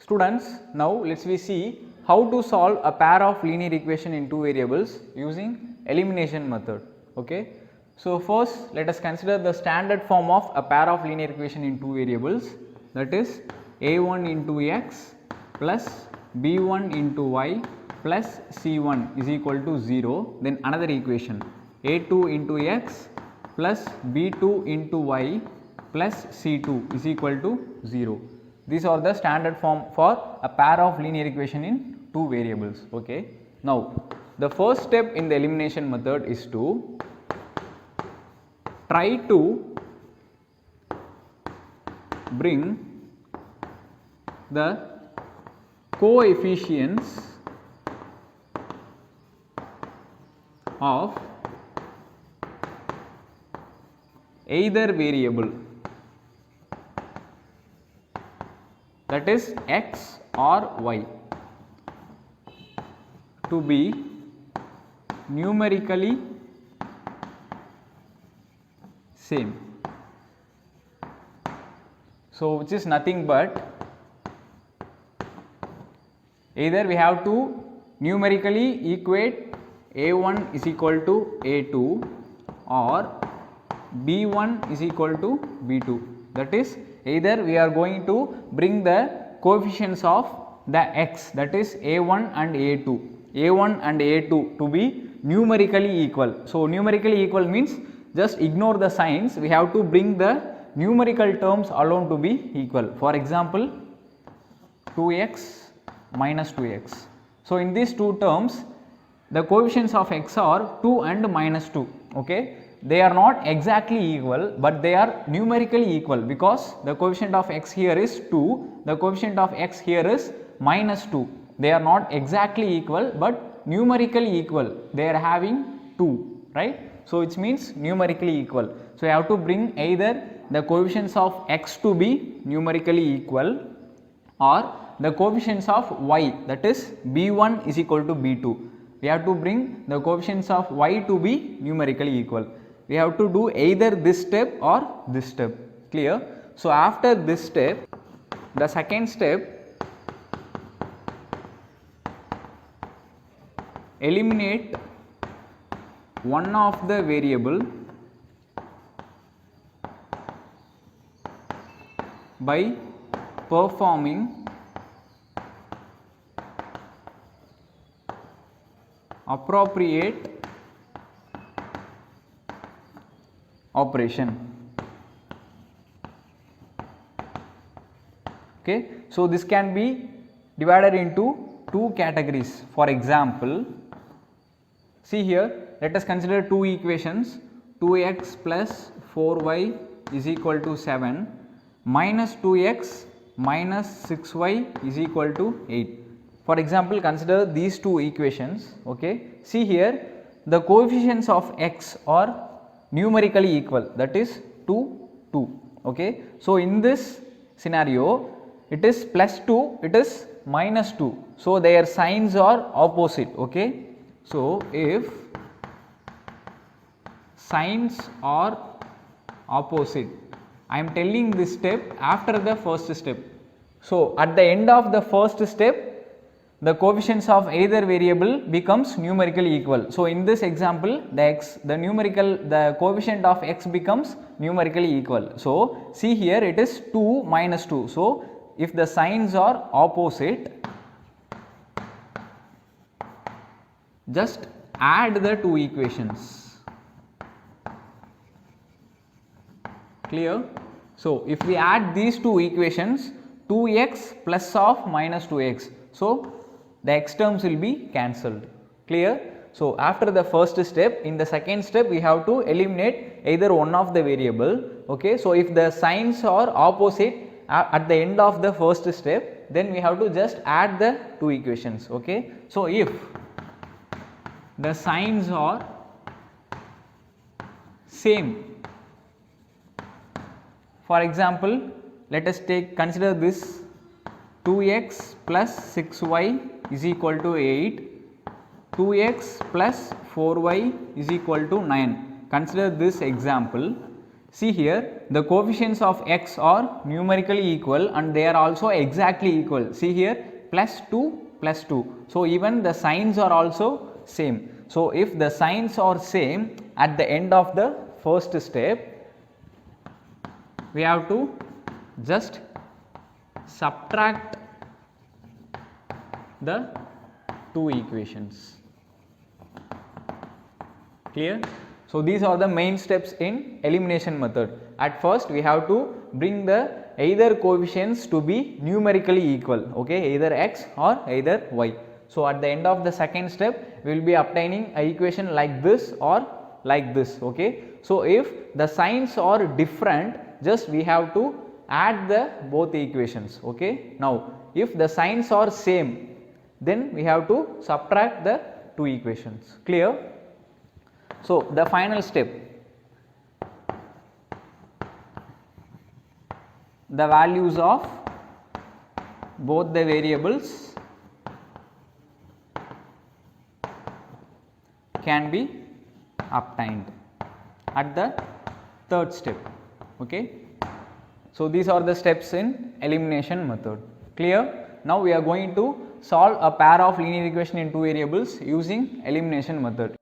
Students, now let us see how to solve a pair of linear equation in two variables using elimination method. Okay. So, first let us consider the standard form of a pair of linear equation in two variables, that is a1 into x plus b1 into y plus c1 is equal to 0. Then another equation a2 into x plus b2 into y plus c2 is equal to 0. These are the standard form for a pair of linear equation in two variables. Okay. Now, the first step in the elimination method is to try to bring the coefficients of either variable, that is x or y, to be numerically same. So, which is nothing but either we have to numerically equate a1 is equal to a2 or b1 is equal to b2, that is either we are going to bring the coefficients of the x, that is a1 and a2 to be numerically equal. So, numerically equal means just ignore the signs, we have to bring the numerical terms alone to be equal. For example, 2x minus 2x. So, in these two terms the coefficients of x are 2 and minus 2. Okay. They are not exactly equal, but they are numerically equal because the coefficient of x here is 2, the coefficient of x here is minus 2. They are not exactly equal, but numerically equal, they are having 2, right. So, which means numerically equal. So, you have to bring either the coefficients of x to be numerically equal or the coefficients of y, that is b1 is equal to b2. We have to bring the coefficients of y to be numerically equal. We have to do either this step or this step, clear. So, after this step, the second step, eliminate one of the variable by performing appropriate operation. Okay. So, this can be divided into two categories. For example, see here, let us consider two equations, 2x plus 4y is equal to 7 minus 2x minus 6y is equal to 8. For example, consider these two equations. Okay. See here, the coefficients of x are numerically equal, that is 2, 2. Okay. So, in this scenario it is plus 2, it is minus 2. So, their signs are opposite. Okay. So, if signs are opposite, I am telling this step after the first step. So, at the end of the first step, the coefficients of either variable becomes numerically equal. So, in this example, the coefficient of x becomes numerically equal. So, see here it is 2 minus 2. So, if the signs are opposite, just add the two equations, clear. So, if we add these two equations, 2x plus of minus 2x. So, the x terms will be cancelled, clear. So, after the first step, in the second step we have to eliminate either one of the variable. Okay. So, if the signs are opposite at the end of the first step, then we have to just add the two equations. Okay. So, if the signs are same, for example, let us consider this 2x plus 6y is equal to 8, 2x plus 4y is equal to 9. Consider this example. See here, the coefficients of x are numerically equal and they are also exactly equal. See here, plus 2 plus 2. So even the signs are also same. So if the signs are same at the end of the first step, we have to just subtract the two equations. Clear? So these are the main steps in elimination method. At first we have to bring the either coefficients to be numerically equal, okay, either x or either y. So at the end of the second step we will be obtaining a equation like this or like this, okay. So if the signs are different, just we have to add the both equations, okay. Now if the signs are same, then we have to subtract the two equations. Clear? So the final step, the values of both the variables can be obtained at the third step, okay. So these are the steps in elimination method. Clear? Now we are going to solve a pair of linear equation in two variables using elimination method.